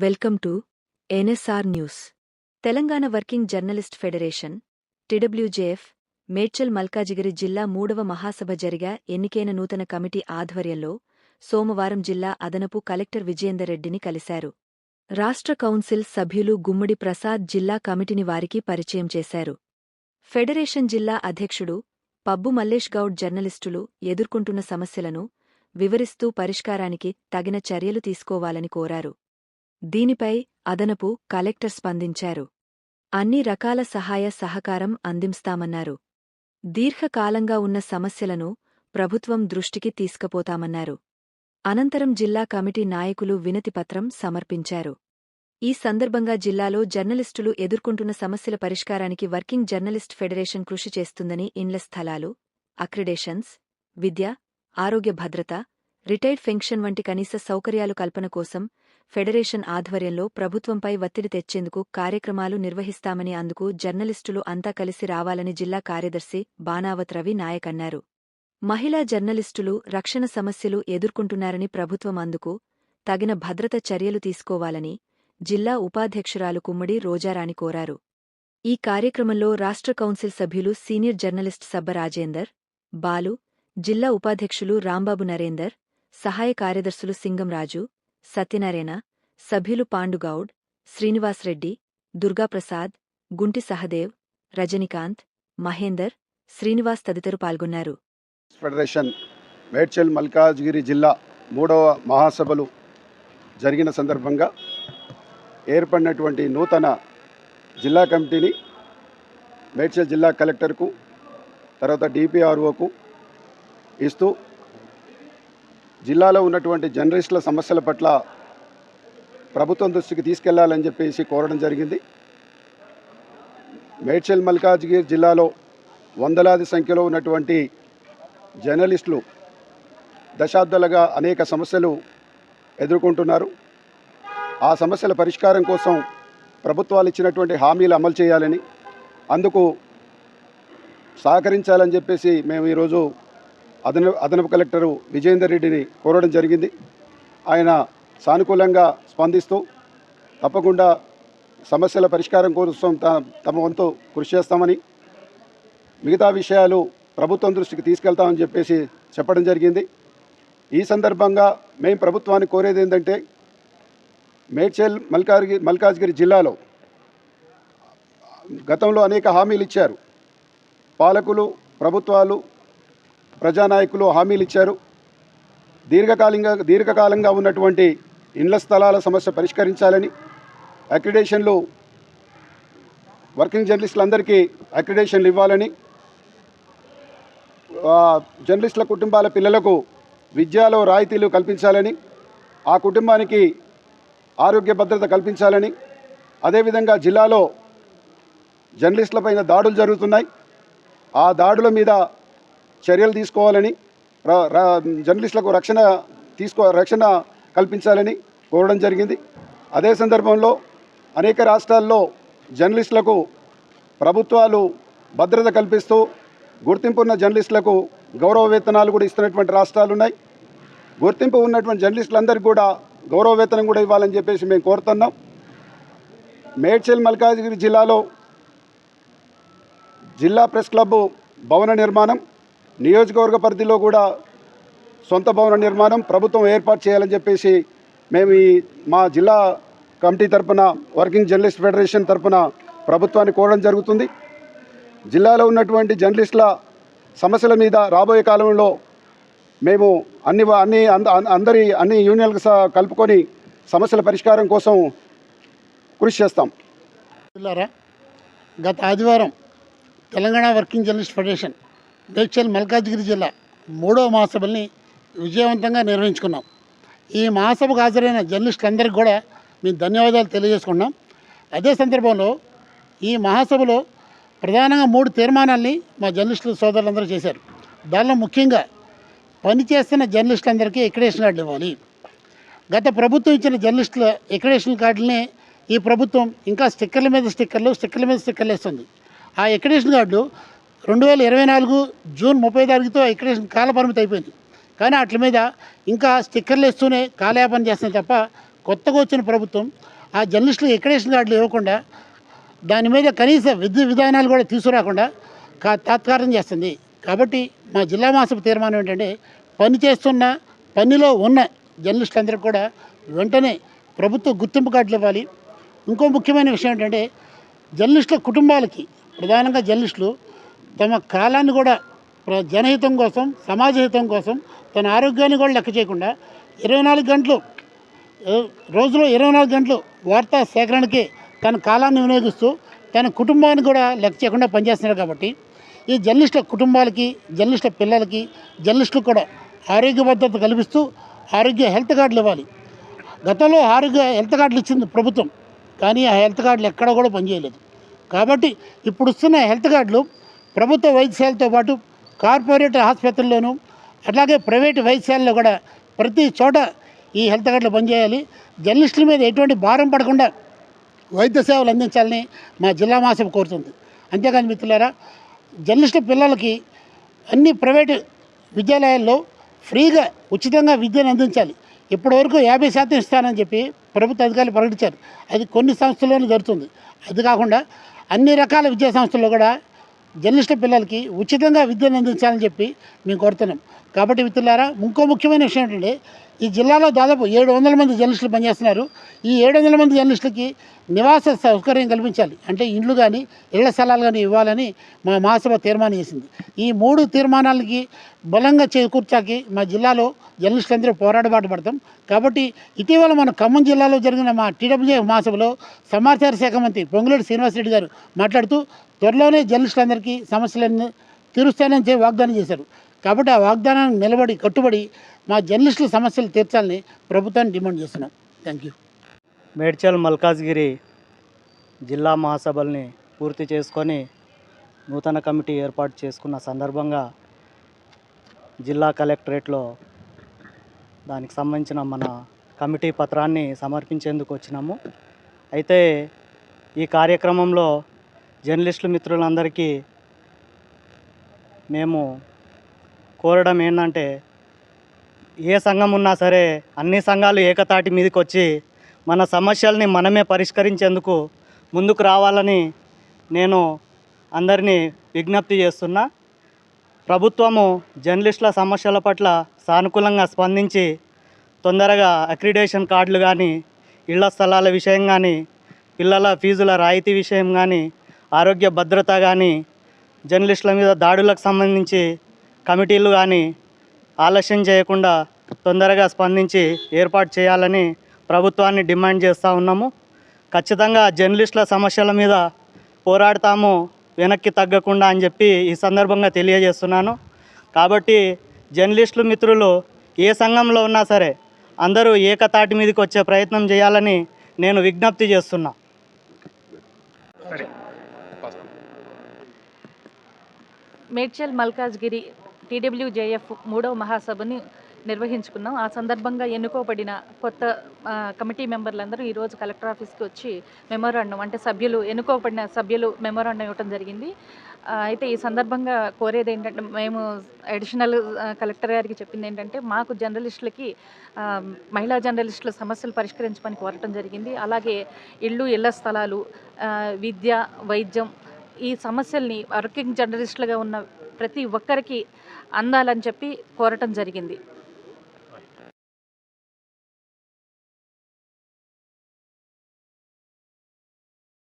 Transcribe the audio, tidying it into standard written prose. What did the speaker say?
Welcome to NSR news. Telangana working journalist federation TWJF Medchal Malkajgiri జిల్లా 3వ మహాసభ జరిగా ఎన్నికైన నూతన కమిటీ ఆధ్వర్యంలో సోమవారం జిల్లా అదనపు కలెక్టర్ విజయేందర్ రెడ్డిని కలిశారు. రాష్ట్ర కౌన్సిల్ సభ్యులు గుమ్మడి ప్రసాద్ జిల్లా కమిటీని వారికి పరిచయం చేశారు. ఫెడరేషన్ జిల్లా అధ్యక్షుడు పబ్బు మల్లేష్ గౌడ్ జర్నలిస్టులు ఎదుర్కొంటున్న సమస్యలను వివరిస్తూ పరిష్కారానికి తగిన చర్యలు తీసుకోవాలని కోరారు. దీనిపై అదనపు కలెక్టర్ స్పందించారు. అన్ని రకాల సహాయ సహకారం అందిస్తామన్నారు. దీర్ఘకాలంగా ఉన్న సమస్యలను ప్రభుత్వం దృష్టికి తీసుకుపోతామన్నారు. అనంతరం జిల్లా కమిటీ నాయకులు వినతిపత్రం సమర్పించారు. ఈ సందర్భంగా జిల్లాలో జర్నలిస్టులు ఎదుర్కొంటున్న సమస్యల పరిష్కారానికి వర్కింగ్ జర్నలిస్ట్ ఫెడరేషన్ కృషి చేస్తుందని ఇండ్ల స్థలాలు, అక్రిడేషన్స్, విద్య, ఆరోగ్య భద్రత, రిటైర్డ్ పెన్షన్ వంటి కనీస సౌకర్యాలు కల్పన కోసం ఫెడరేషన్ ఆధ్వర్యంలో ప్రభుత్వంపై ఒత్తిడి తెచ్చేందుకు కార్యక్రమాలు నిర్వహిస్తామని, అందుకు జర్నలిస్టులు అంతా కలిసి రావాలని జిల్లా కార్యదర్శి బానావత్ రవి నాయక్ అన్నారు. మహిళా జర్నలిస్టులు రక్షణ సమస్యలు ఎదుర్కొంటున్నారని, ప్రభుత్వం అందుకు తగిన భద్రత చర్యలు తీసుకోవాలని జిల్లా ఉపాధ్యక్షురాలు కుమ్మడి రోజారాణి కోరారు. ఈ కార్యక్రమంలో రాష్ట్ర కౌన్సిల్ సభ్యులు సీనియర్ జర్నలిస్ట్ సబ్బ రాజేందర్, బాలు, జిల్లా ఉపాధ్యక్షులు రాంబాబు నరేందర్, సహాయ కార్యదర్శులు సింగంరాజు, సత్యనారాయణ, సభ్యులు పాండుగౌడ్, శ్రీనివాసరెడ్డి, దుర్గాప్రసాద్, గుంటి సహదేవ్, రజనీకాంత్, మహేందర్, శ్రీనివాస్ తదితరులు పాల్గొన్నారు. ఫెడరేషన్ మేడ్చల్ మల్కాజ్గిరి జిల్లా 3వ మహాసభలు జరిగిన సందర్భంగా ఏర్పడినటువంటి నూతన జిల్లా కమిటీని మేడ్చల్ జిల్లా కలెక్టర్కు, తర్వాత డిపిఆర్ఓకు ఇస్తూ జిల్లాలో ఉన్నటువంటి జర్నలిస్టుల సమస్యల పట్ల ప్రభుత్వం దృష్టికి తీసుకెళ్లాలని చెప్పేసి కోరడం జరిగింది. మేడ్చల్ మల్కాజ్గిరి జిల్లాలో వందలాది సంఖ్యలో ఉన్నటువంటి జర్నలిస్టులు దశాబ్దాలుగా అనేక సమస్యలు ఎదుర్కొంటున్నారు. ఆ సమస్యల పరిష్కారం కోసం ప్రభుత్వాలు ఇచ్చినటువంటి హామీలు అమలు చేయాలని, అందుకు సహకరించాలని చెప్పేసి మేము ఈరోజు అదనపు కలెక్టరు విజయేందర్ రెడ్డిని కోరడం జరిగింది. ఆయన సానుకూలంగా స్పందిస్తూ తప్పకుండా సమస్యల పరిష్కారం కోసం తమ వంతు కృషి చేస్తామని, మిగతా విషయాలు ప్రభుత్వం దృష్టికి తీసుకెళ్తామని చెప్పేసి చెప్పడం జరిగింది. ఈ సందర్భంగా మేము ప్రభుత్వాన్ని కోరేది ఏంటంటే, మేడ్చల్ మల్కాజ్గిరి జిల్లాలో గతంలో అనేక హామీలు ఇచ్చారు. పాలకులు, ప్రభుత్వాలు, ప్రజానాయకులు హామీలు ఇచ్చారు. దీర్ఘకాలంగా ఉన్నటువంటి ఇండ్ల స్థలాల సమస్య పరిష్కరించాలని, అక్రిడేషన్లు వర్కింగ్ జర్నలిస్టులందరికీ అక్రిడేషన్లు ఇవ్వాలని, జర్నలిస్టుల కుటుంబాల పిల్లలకు విద్యలో రాయితీలు కల్పించాలని, ఆ కుటుంబానికి ఆరోగ్య భద్రత కల్పించాలని, అదేవిధంగా జిల్లాలో జర్నలిస్టులపైన దాడులు జరుగుతున్నాయి, ఆ దాడుల మీద చర్యలు తీసుకోవాలని, జర్నలిస్టులకు రక్షణ కల్పించాలని కోరడం జరిగింది. అదే సందర్భంలో అనేక రాష్ట్రాల్లో జర్నలిస్టులకు ప్రభుత్వాలు భద్రత కల్పిస్తూ గుర్తింపు ఉన్న జర్నలిస్టులకు గౌరవ వేతనాలు కూడా ఇస్తున్నటువంటి రాష్ట్రాలు ఉన్నాయి. గుర్తింపు ఉన్నటువంటి జర్నలిస్టులందరికీ కూడా గౌరవ వేతనం కూడా ఇవ్వాలని చెప్పేసి మేము కోరుతున్నాం. మేడ్చల్ మల్కాజ్గిరి జిల్లాలో జిల్లా ప్రెస్ క్లబ్ భవన నిర్మాణం, నియోజకవర్గ పరిధిలో కూడా సొంత భవన నిర్మాణం ప్రభుత్వం ఏర్పాటు చేయాలని చెప్పేసి మేము మా జిల్లా కమిటీ తరఫున, వర్కింగ్ జర్నలిస్ట్ ఫెడరేషన్ తరఫున ప్రభుత్వాన్ని కోరడం జరుగుతుంది. జిల్లాలో ఉన్నటువంటి జర్నలిస్టుల సమస్యల మీద రాబోయే కాలంలో మేము అన్ని యూనియన్లకు కలుపుకొని సమస్యల పరిష్కారం కోసం కృషి చేస్తాం. గత ఆదివారం Telangana working journalist federation Medchal Malkajgiri జిల్లా 3వ మహాసభల్ని విజయవంతంగా నిర్వహించుకున్నాం. ఈ మహాసభకు హాజరైన జర్నలిస్టులందరికీ కూడా మేము ధన్యవాదాలు తెలియజేసుకున్నాం. అదే సందర్భంలో ఈ మహాసభలో ప్రధానంగా 3 తీర్మానాల్ని మా జర్నలిస్టుల సోదరులందరూ చేశారు. దానిలో ముఖ్యంగా పనిచేస్తున్న జర్నలిస్టులందరికీ ఎక్రిడేషన్ కార్డులు ఇవ్వాలి. గత ప్రభుత్వం ఇచ్చిన జర్నలిస్టుల ఎక్రిడేషన్ కార్డులని ఈ ప్రభుత్వం ఇంకా స్టిక్కర్ల మీద స్టిక్కర్లు వేస్తుంది. ఆ ఎక్రిడేషన్ కార్డులు 2024 జూన్ 30 తారీఖుతో ఎక్రిడేషన్ కాలపరిమితి అయిపోయింది. కానీ వాటి మీద ఇంకా స్టిక్కర్లు వేస్తూనే కాలయాపన చేస్తున్నాయి తప్ప కొత్తగా వచ్చిన ప్రభుత్వం ఆ జర్నలిస్టులకు ఎక్కడేషన్ కార్డులు ఇవ్వకుండా దాని మీద కనీస విధానాలు కూడా తీసుకురాకుండా తాత్కారం చేస్తుంది. కాబట్టి మా జిల్లా మాసపు తీర్మానం ఏంటంటే పనిలో ఉన్న జర్నలిస్టులందరికీ కూడా వెంటనే ప్రభుత్వ గుర్తింపు కార్డులు ఇవ్వాలి. ఇంకో ముఖ్యమైన విషయం ఏంటంటే జర్నలిస్టుల కుటుంబాలకి, ప్రధానంగా జర్నలిస్టులు తమ కాలాన్ని కూడా జనహితం కోసం, సమాజ హితం కోసం తన ఆరోగ్యాన్ని కూడా లెక్క చేయకుండా 24 గంటలు రోజులో 24 గంటలు వార్తా సేకరణకి తన కాలాన్ని వినియోగిస్తూ తన కుటుంబాన్ని కూడా లెక్క చేయకుండా పనిచేస్తున్నారు. కాబట్టి ఈ జర్నలిస్టుల కుటుంబాలకి, జర్నలిస్టుల పిల్లలకి, జర్నలిస్టులకు కూడా ఆరోగ్య భద్రత కల్పిస్తూ ఆరోగ్య హెల్త్ కార్డులు ఇవ్వాలి. గతంలో ఆరోగ్య హెల్త్ కార్డులు ఇచ్చింది ప్రభుత్వం, కానీ ఆ హెల్త్ కార్డులు ఎక్కడ కూడా పనిచేయలేదు. కాబట్టి ఇప్పుడు ఇస్తున్న హెల్త్ కార్డులు ప్రభుత్వ వైద్యశాలతో పాటు కార్పొరేట్ ఆసుపత్రుల్లోనూ అట్లాగే ప్రైవేటు వైద్యశాలలో కూడా ప్రతి చోట ఈ హెల్త్ కార్డులు పనిచేయాలి. జర్నలిస్టుల మీద ఎటువంటి భారం పడకుండా వైద్య సేవలు అందించాలని మా జిల్లా మాసభ కోరుతుంది. అంతేకాని మిత్రులారా, జర్నలిస్టు పిల్లలకి అన్ని ప్రైవేటు విద్యాలయాల్లో ఫ్రీగా ఉచితంగా విద్యను అందించాలి. ఇప్పటివరకు 50% ఇస్తానని చెప్పి ప్రభుత్వ అధికారులు ప్రకటించారు. అది కొన్ని సంస్థల్లోనే జరుగుతుంది. అది కాకుండా అన్ని రకాల విద్యా సంస్థల్లో కూడా జర్నలిస్టు పిల్లలకి ఉచితంగా విద్యను అందించాలని చెప్పి మేము కోరుతున్నాం. కాబట్టి మిత్రులారా, ఇంకో ముఖ్యమైన విషయం ఏంటంటే ఈ జిల్లాలో దాదాపు 700 మంది జర్నలిస్టులు పనిచేస్తున్నారు. ఈ 700 మంది జర్నలిస్టులకి నివాస సౌకర్యం కల్పించాలి. అంటే ఇండ్లు కానీ ఇళ్ల స్థలాలు కానీ ఇవ్వాలని మా మహాసభ తీర్మానం చేసింది. ఈ 3 తీర్మానాలకి బలంగా చేకూర్చాకి మా జిల్లాలో జర్నలిస్టులందరూ పోరాటబాటు పడతాం. కాబట్టి ఇటీవల మన ఖమ్మం జిల్లాలో జరిగిన మా టీడబ్ల్యూజే మహాసభలో సమాచార శాఖ మంత్రి పొంగులేటి శ్రీనివాసరెడ్డి గారు మాట్లాడుతూ త్వరలోనే జర్నలిస్టులందరికీ సమస్యలను తీరుస్తానని చెప్పి వాగ్దానం చేశారు. కాబట్టి ఆ వాగ్దానానికి నిలబడి కట్టుబడి మా జర్నలిస్టుల సమస్యలు తీర్చాలని ప్రభుత్వాన్ని డిమాండ్ చేస్తున్నాం. Thank you. మేడ్చల్ మల్కాజ్గిరి జిల్లా మహాసభల్ని పూర్తి చేసుకొని నూతన కమిటీ ఏర్పాటు చేసుకున్న సందర్భంగా జిల్లా కలెక్టరేట్లో దానికి సంబంధించిన మన కమిటీ పత్రాన్ని సమర్పించేందుకు వచ్చినాము. అయితే ఈ కార్యక్రమంలో జర్నలిస్టుల మిత్రులందరికీ మేము కోరడం ఏంటంటే, ఏ సంఘం ఉన్నా సరే అన్ని సంఘాలు ఏకతాటి మీదకి వచ్చి మన సమస్యల్ని మనమే పరిష్కరించేందుకు ముందుకు రావాలని నేను అందరినీ విజ్ఞప్తి చేస్తున్నా. ప్రభుత్వము జర్నలిస్టుల సమస్యల పట్ల సానుకూలంగా స్పందించి తొందరగా అక్రిడేషన్ కార్డులు కానీ, ఇళ్ల స్థలాల విషయం కానీ, పిల్లల ఫీజుల రాయితీ విషయం కానీ, ఆరోగ్య భద్రత కానీ, జర్నలిస్టుల మీద దాడులకు సంబంధించి కమిటీలు కానీ ఆలస్యం చేయకుండా తొందరగా స్పందించి ఏర్పాటు చేయాలని ప్రభుత్వాన్ని డిమాండ్ చేస్తూ ఉన్నాము. ఖచ్చితంగా జర్నలిస్టుల సమస్యల మీద పోరాడతాము, వెనక్కి తగ్గకుండా అని చెప్పి ఈ సందర్భంగా తెలియజేస్తున్నాను. కాబట్టి జర్నలిస్టులు మిత్రులు ఏ సంఘంలో ఉన్నా సరే అందరూ ఏకతాటి మీదకి వచ్చే ప్రయత్నం చేయాలని నేను విజ్ఞప్తి చేస్తున్నా. మేడ్చల్ మల్కాజ్గిరి టీడబ్ల్యూజేఎఫ్ 3వ మహాసభని నిర్వహించుకున్నాం. ఆ సందర్భంగా ఎన్నుకోబడిన కొత్త కమిటీ మెంబర్లందరూ ఈరోజు కలెక్టర్ ఆఫీస్కి వచ్చి మెమోరాండం, అంటే ఎన్నుకోబడిన సభ్యులు మెమోరాండం ఇవ్వడం జరిగింది. అయితే ఈ సందర్భంగా కోరేది ఏంటంటే, మేము అడిషనల్ కలెక్టర్ గారికి చెప్పింది ఏంటంటే, మాకు జర్నలిస్టులకి మహిళా జర్నలిస్టుల సమస్యలు పరిష్కరించమని కోరటం జరిగింది. అలాగే ఇళ్ల స్థలాలు, విద్య, వైద్యం, ఈ సమస్యల్ని వర్కింగ్ జర్నలిస్టులుగా ఉన్న ప్రతి ఒక్కరికి అందాలని చెప్పి కోరటం జరిగింది.